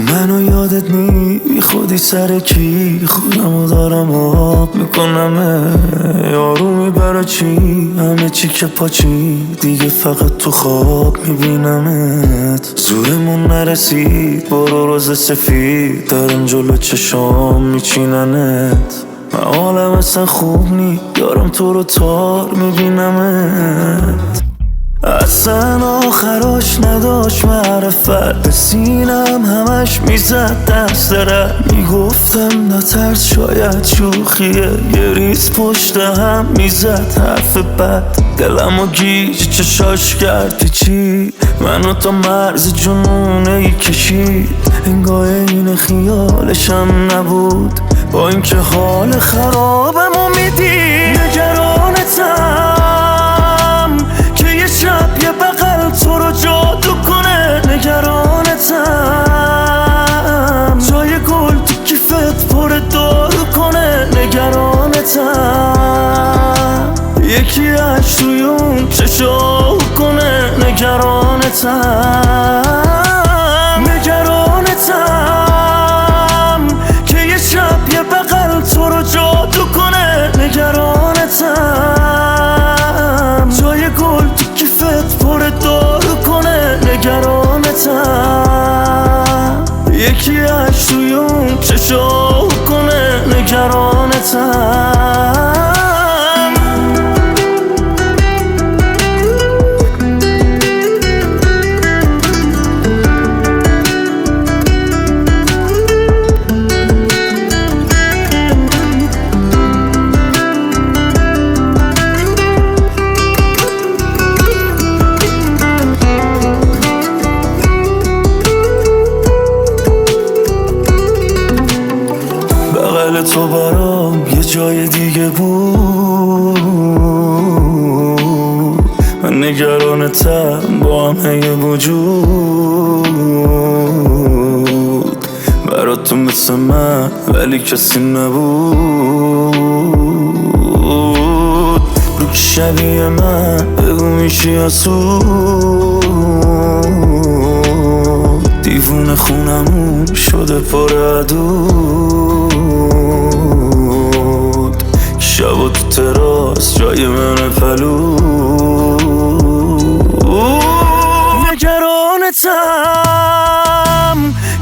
منو یادت نی خودی سر کی خودمو دارم آب میکنم یارومی برا چی همه چی که پاچی دیگه فقط تو خواب میبینمت زورمون نرسید برو روز سفید دارم جلو چشام میچیننت من حالم اصلا خوب نی دارم تو رو تار میبینمت اصلا آخراش نداشت معرفت به سینم همش میزد دست رد میگفتم نترس شاید شوخیه یه ریز پشت هم میزد حرف بد دلمو گیج چشاش کردی چی منو تا مرز جنونه ای کشید انگاه این خیالشم نبود با اینکه حال خرابمو میدی نگرانتم که یه شب یه بغل تو رو جادو کنه نگرانتم جای گل تو کیفت پر دارو کنه نگرانتم یکی اش توی اون چشاو کنه نگرانتم نگرانتم که یه شب یه بغل تو رو جادو کنه نگرانتم جای گل تو کیفت پر دارو کنه نگرانتم یکی اش توی اون چشاو کنه نگرانتم تو برام یه جای دیگه بود من نگرانتم با همه وجود برات تو مثل من ولی کسی نبود رو که شبیه من بگو میشی آسود دیوونه خونمون شده پر عدود شب و تو تراس جای من پلود نگرانتم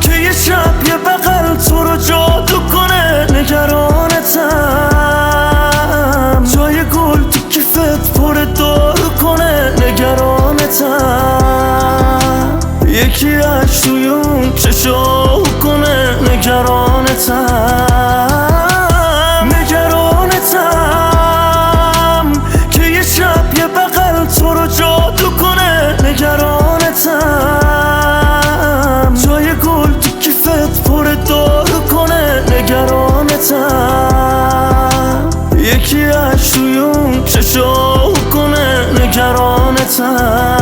که یه شب یه بغل تو رو جادو کنه نگرانتم جای گل تو کیفت پر دارو کنه نگرانتم یکی اش توی اون چشاو کنه نگرانتم نگرانتم که یه شب یه بغل تو رو جادو کنه نگرانتم جای گل تو کیفت پر دارو کنه نگرانتم یکی اش توی اون چشاو کنه نگرانتم